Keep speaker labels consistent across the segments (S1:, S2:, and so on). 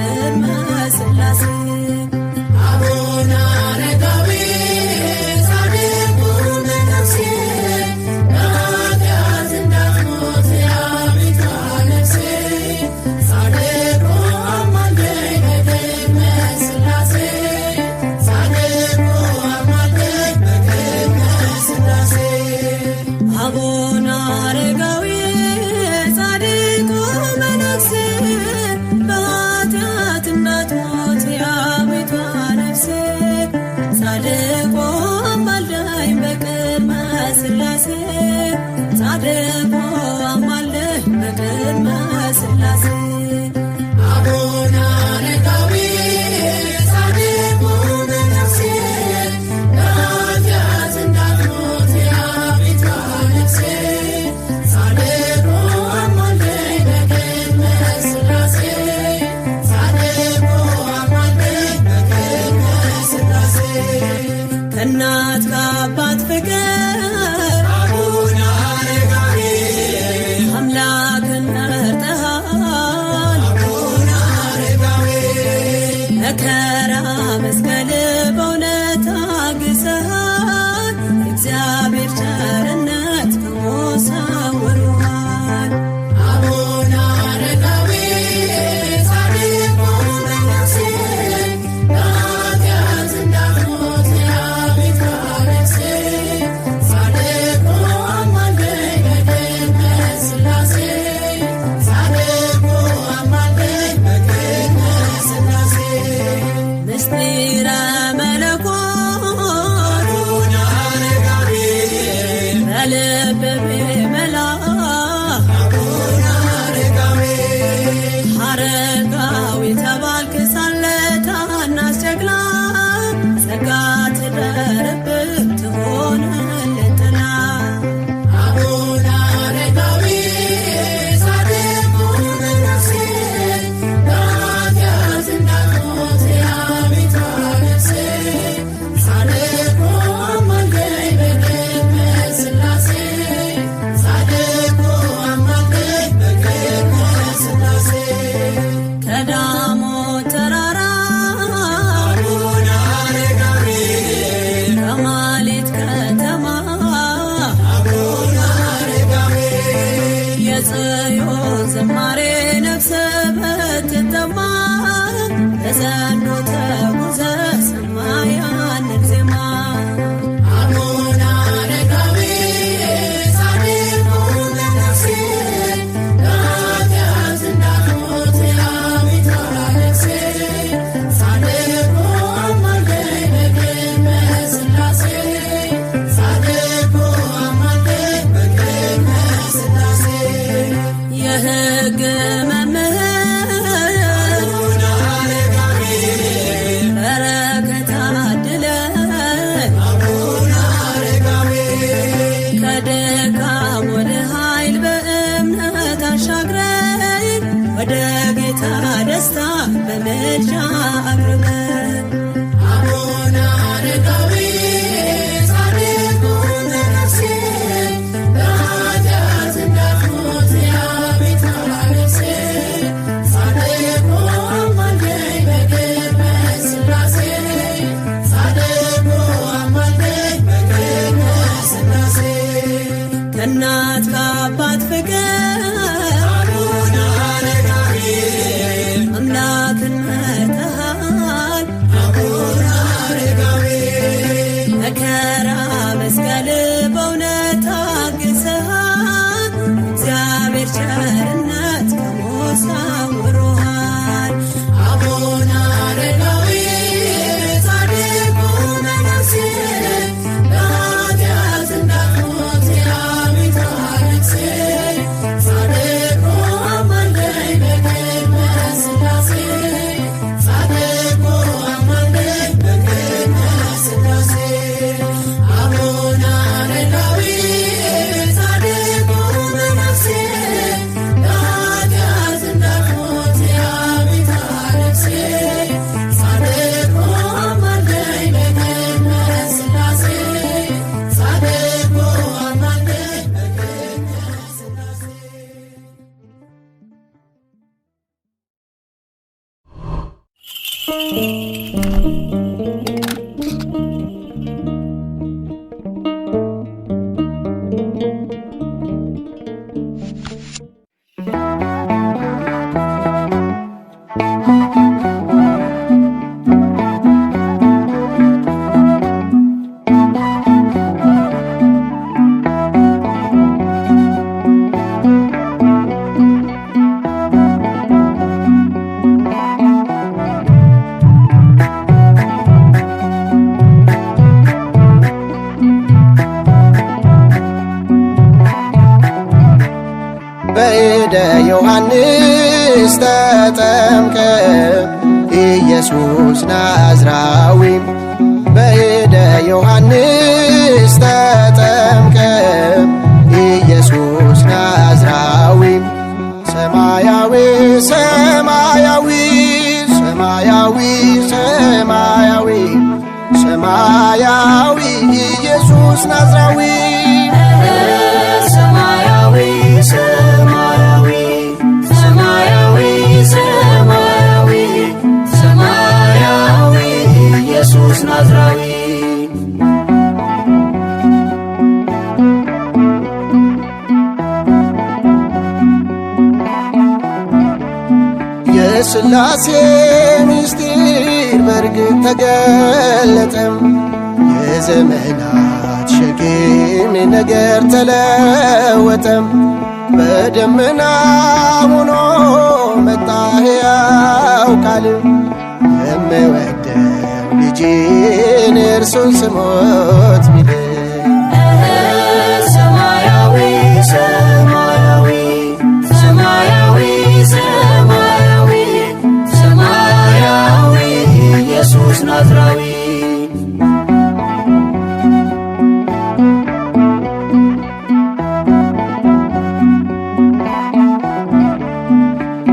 S1: በቅድመ ሥላሴ
S2: አቡነ አረጋዊ ጻድቁ መነኩሴ በኃጢአት እንዳትሞት የአቤቱ ነፍሴ ጻድቁ አማልደኝ በቅድመ ሥላሴ ጻድቁ አማልደኝ በቅድመ ሥላሴ
S1: አቡነ አረጋዊ ጻድቁ መነኩሴ በኃጢአት እንዳትሞት የአቤቱ ነፍሴ ጻድቁ አማልደኝ በቅድመ ሥላሴ ጻድቁ አማልደኝ በቅድመ ሥላሴ
S2: አቡነ አረጋዊ ጻድቁ መነኩሴ በኃጢአት እንዳትሞት የአቤቱ ነፍሴ ጻድቁ አማልደኝ በቅድመ ሥላሴ ጻድቁ አማልደኝ በቅድመ ሥላሴ
S1: ከእናት ከአባት ፍቅር
S2: አቡነ አረጋዊ
S1: አምላክን መርጠሃል
S2: አቡነ አረጋዊ
S1: መከራ መስቀል በእውነት ታግሰሃል እግዚአብሔር ቸርነት ከሞት ሰውሮሃል
S2: አቡነ አረጋዊ ጻድቁ መነኩሴ በኃጢአት እንዳትሞት የአቤቱ ነፍሴ ጻድቁ አማልደኝ በቅድመ ሥላሴ ጻድቁ አማልደኝ በቅድመ ሥላሴ
S1: ምስጢረ መለኮት
S2: አቡነ አረጋዊ
S1: በልብ ቢመላ
S2: አቡነ አረጋዊ
S1: አረጋዊ ተባልክ ሳለ ታናሽ ጀግና ጸጋ ትደርብህ ትሆንልህ ጥላ
S2: አቡነ አረጋዊ ጻድቁ መነኩሴ በኃጢአት እንዳትሞት የአቤቱ ነፍሴ ጻድቁ አማልደኝ በቅድመ ሥላሴ ጻድቁ አማልደኝ በቅድመ ሥላሴ
S1: ከዳሞት ተራራ
S2: አቡነ አረጋዊ
S1: ከማሌት ከተማ
S2: አቡነ አረጋዊ
S1: የጽዮን ዝማሬ ነፍስ ብትጠማ በዘንዶ ተጉዘህ ሰማ ያንን ዜማ
S2: አቡነ አረጋዊ ጻድቁ መነኩሴ በኃጢአት እንዳትሞት የአቤቱ ነፍሴ ጻድቁ አማልደኝ በቅድመ ሥላሴ ጻድቁ አማልደኝ በቅድመ ሥላሴ
S1: የሕግ መምህር
S2: አቡነ አረጋዊ
S1: በረከት አድለህ
S2: አቡነ አረጋዊ
S1: ከድካም ወደ ኃይል በእምነት አሻግረኝ ወደ ጌታ ደስታ በምልጃ አቅርበኝ
S2: አቡነ አረጋዊ ጻድቁ መነኩሴ በኃጢአት እንዳትሞት የአቤቱ ነፍሴ ጻድቁ አማልደኝ በቅድመ ሥላሴ ጻድቁ አማልደኝ በቅድመ ሥላሴ
S1: ከእናት ከአባት ፍቅር
S2: አቡነ አረጋዊ
S1: አምላክን መርጠሃል
S2: አቡነ አረጋዊ
S1: መከራ መስቀል በእውነት ታግሰሃል እግዚአብሔር ቸርነት ከሞት ሰውሮሃል
S2: አቡነ አረጋዊ ጻድቁ መነኩሴ በኃጢአት እንዳትሞት የአቤቱ ነፍሴ ጻድቁ አማልደኝ በቅድመ ሥላሴ ጻድቁ አማልደኝ በቅድመ ሥላሴ አቡነ አረጋዊ ጻድቁ መነኩሴ
S3: በእደ ዮሐንስ ተጠምቀ ኢየሱስ ናዝራዊ በእደ ዮሐንስ ተጠምቀ ኢየሱስ ናዝራዊ ሰማያዊ ሰማያዊ ሰማያዊ ሰማያዊ ሰማያዊ ኢየሱስ ናዝራዊ
S2: ሰማያዊ ሰማያዊ ሰማያዊ ሰማያዊ ሰማያዊ ኢየሱስ ናዝራዊ
S3: የሥላሴ ምስጢር በርግጥ ተገለጠም የዘመናት ሸክም ነገር ተለወጠም በደመና ሆኖ መጣ ሕያው ቃል የምወደው ልጄን እርሱን ስሞት ሚል
S2: ሰማያዊ ሰማያዊ ሰማያዊ ሰማያዊ ሰማያዊ ኢየሱስ ናዝራዊ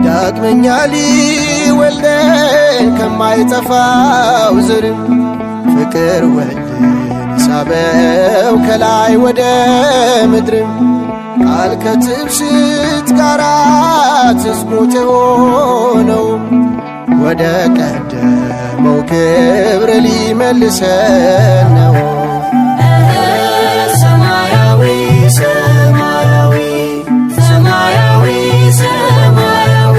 S3: ዳግመኛ ሊወልደን ከማይጠፋው ዘር ፍቅር ወልድን ሳበው ከላይ ወደ ምድር ቃል ከትብስት ጋራ ትስሙት የሆነው ወደ ቀደመው ክብር ሊመልሰን ነው።
S2: ሰማያዊ ሰማያዊ ሰማያዊ ሰማያዊ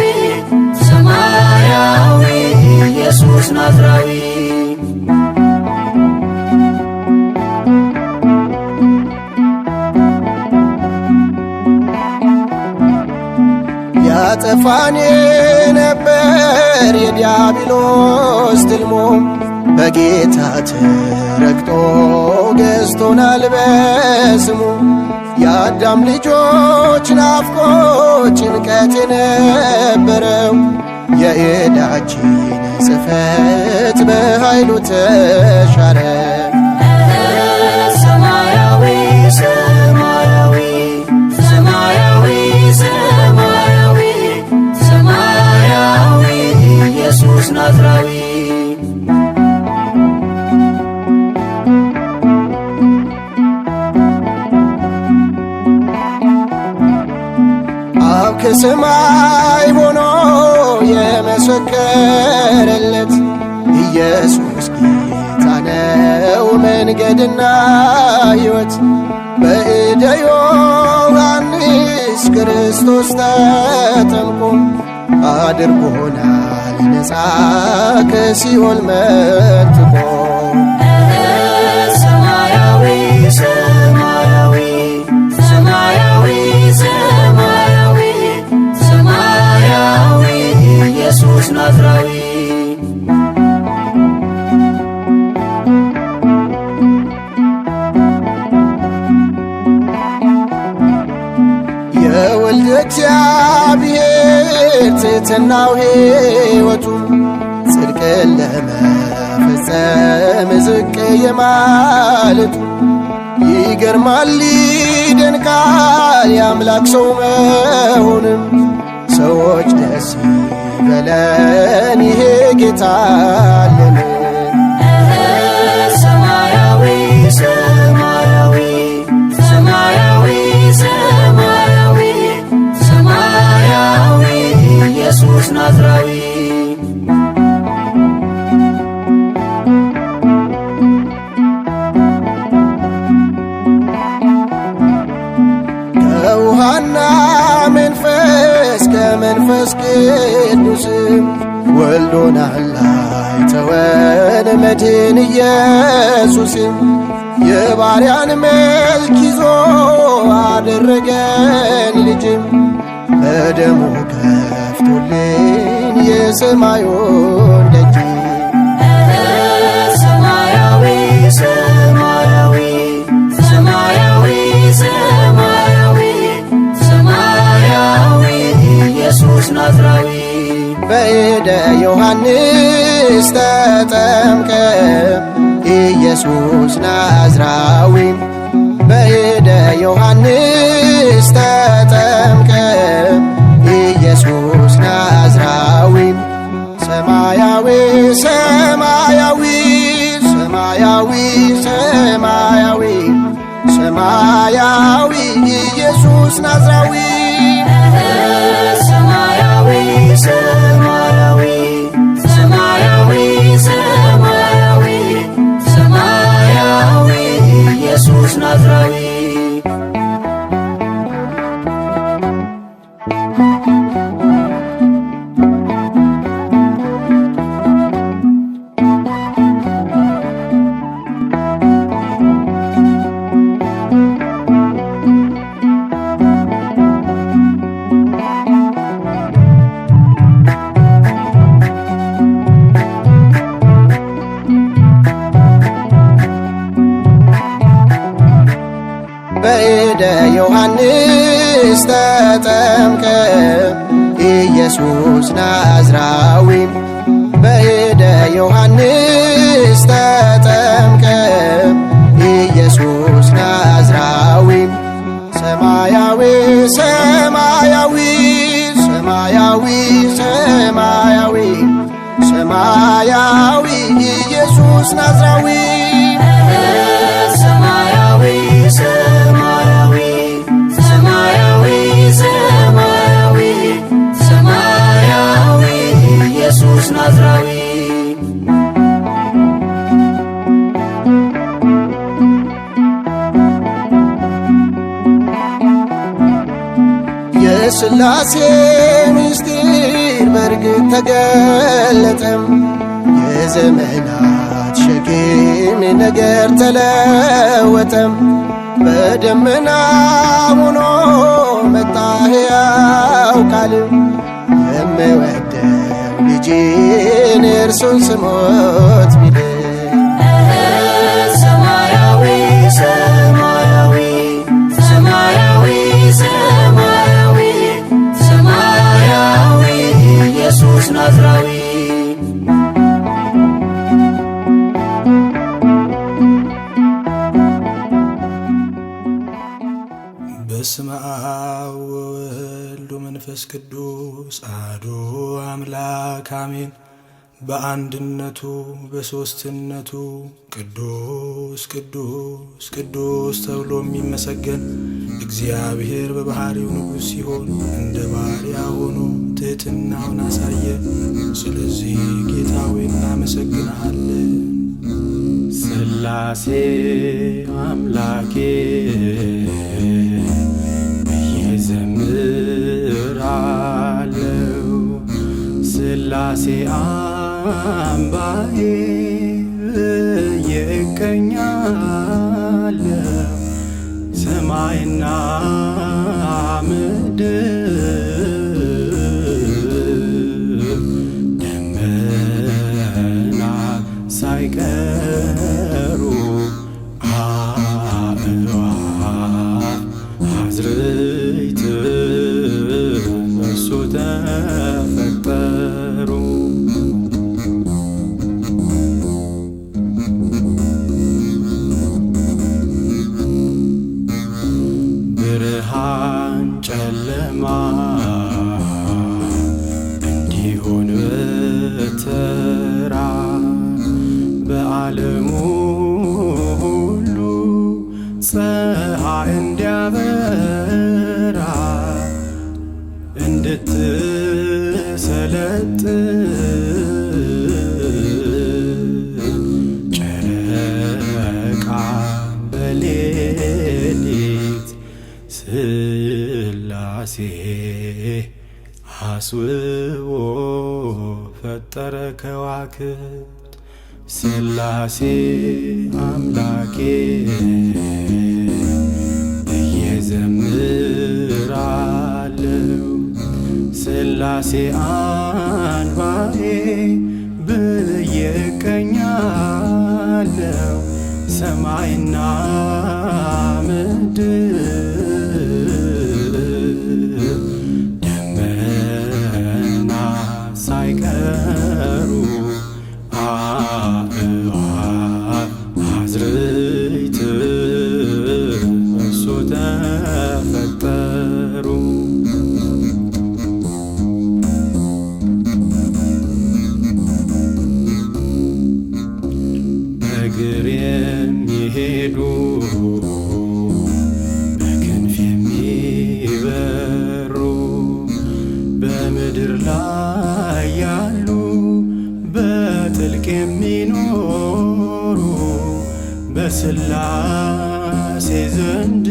S2: ሰማያዊ ኢየሱስ ናዝራዊ
S3: ያጠፋን የነበር የዲያብሎስ ትልሞ በጌታ ተረግጦ ገዝቶናል በስሙ የአዳም ልጆች ናፍቆት ጭንቀት የነበረው የዕዳችን ጽሕፈት በኃይሉ ተሻረ።
S2: ሰማያዊ ሰማያዊ ሰማያዊ ሰማያዊ ሰማያዊ ኢየሱስ ናዝራዊ
S3: አብ ከሰማይ ሆኖ የመሰከረለት ኢየሱስ ጌታ ነው መንገድና ሕይወት በእደ ዮሐንስ ክርስቶስ ተጠምቆ አድርጎናል ነፃ ከሲኦል መንጥቆ
S2: ሰማያዊ ሰማያዊ ሰማያዊ ሰማያዊ ሰማያዊ ኢየሱስ ናዝራዊ
S3: የወልደ እግዚአብሔር ትሕትናው ሕይወቱ ጽድቅን ለመፈጸም ዝቅ የማለቱ ይገርማል ይደንቃል የአምላክ ሰው መሆንም ሰዎች ደስ ይበለን ይሄ ጌታ አለን።
S2: ሰማያዊ ሰማያዊ ሰማያዊ ሰማያዊ ሰማያዊ ኢየሱስ ናዝራዊ
S3: ከውሃና መንፈስ ከመንፈስ ቅዱስም ወልዶናል አይተወን መድኅን ኢየሱስም የባሪያን መልክ ይዞ አደረገን ልጅም በደሙ ከፍቶልን የሰማዩን ደጅ
S2: ሰማያዊ ሰማያዊ ሰማያዊ ሰማያዊ ሰማያዊ ኢየሱስ ናዝራዊ
S3: በእደ ዮሐንስ ተጠምቀ ኢየሱስ ናዝራዊ በእደ ዮሐንስ ተጠምቀ ኢየሱስ ናዝራዊ ሰማያዊ ሰማያዊ ሰማያዊ ሰማያዊ ሰማያዊ ኢየሱስ ናዝራዊ
S2: ሰማያዊ ሰማያዊ ሰማያዊ ሰማያዊ ሰማያዊ ኢየሱስ ናዝራዊ
S3: በእደ ዮሐንስ ተጠምቀ ኢየሱስ ናዝራዊ በእደ ዮሐንስ ተጠምቀ ኢየሱስ ናዝራዊ ሰማያዊ ሰማያዊ ሰማያዊ ሰማያዊ ሰማያዊ ኢየሱስ ናዝራዊ
S2: ሰማያዊ ሰማያዊ ሰማያዊ ሰማያዊ ሰማያዊ ኢየሱስ ናዝራዊ
S3: የሥላሴ ምስጢር በርግጥ ተገለጠም የዘመናት ሸክም ነገር ተለወጠም በደመና ሆኖ መጣ ሕያው ቃል የምወደው ልጄን እርሱን ስሞት ቢል
S2: ሰማያዊ ሰማያዊ ሰማያዊ ሰማያዊ ሰማያዊ ኢየሱስ ናዝራዊ
S4: በስመ አብ ወወልድ ወመንፈስ ቅዱስ አሐዱ አምላክ አሜን። በአንድነቱ በሦስትነቱ ቅዱስ ቅዱስ ቅዱስ ተብሎ የሚመሰገን እግዚአብሔር በባህሪው ንጉሥ ሲሆን እንደ ባሪያ ሆኖ ትሕትናውን አሳየ። ስለዚህ ጌታ ሆይ እናመሰግንሃለን። ሥላሴ አምላኬ እየዘምራለው ሥላሴ አምባዬ እየቀኛለው ሰማይና ምድር ደመና ሳይቀሩ አእዋፍ አዝርዕት በእርሱ ተፈጠሩ። ብርሃን ጨለማ እንዲሆን በተራ በዓለሙ ሁሉ ፀሐይ እንዲያበራ እንድትሰለጥን ጨረቃ በሌሊት ሥላሴ አስውቦ ፈጠረ ከዋክብት ሥላሴ አምላኬ እየዘምራለው ሥላሴ አንባዬ ብዬ እቀኛለው ሰማይና ምድር ደመና ሳይቀሩ አእዋፍ አዝርዕት በእርሱ ተፈጠሩ። በእግር የሚሄዱ በክንፍ የሚበሩ በምድር ላይ ያሉ በጥልቅ የሚኖሩ በሥላሴ ዘንድ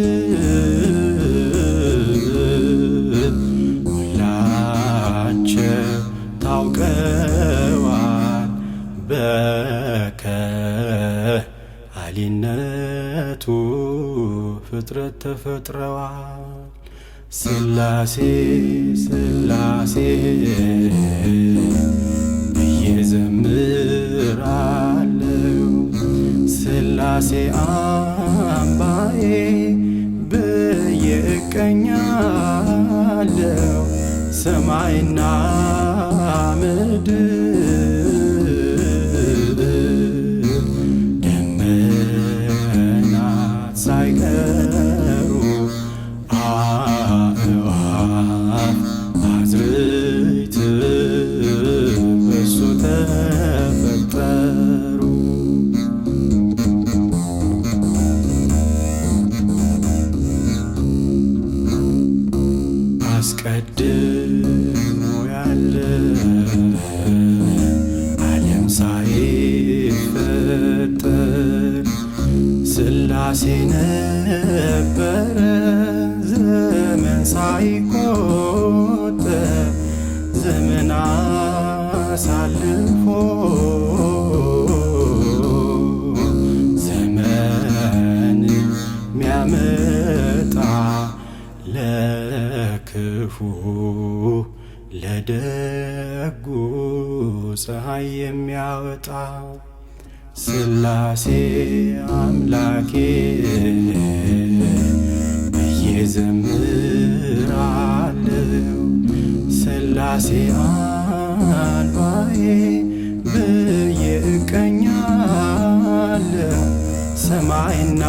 S4: ሁላቸው ታውቀዋል በከሃሊነቱ ፍጥረት ተፈጥረዋል። ሥላሴ ሥላሴ ብዬ ዘምራለው ሥላሴ አምባዬ ብዬ እቀኛለው ሰማይና ምድር ደመናት ሳይቀሩ አእዋፍ አዝርዕት በእርሱ ተፈጠሩ። አስቀድሞ ያለ ዓለም ሳይፈጠር ሥላሴ ነበረ ዘመን ሳይቆጠር ዘመን አሳልፎ ዘመን ሚያመጣ ለክፉ ለደጉ ፀሐይ የሚያወጣ ሥላሴ አምላኬ ብዬ ዘምራለው ሥላሴ አንባዬ ብዬ እቀኛለው ሰማይና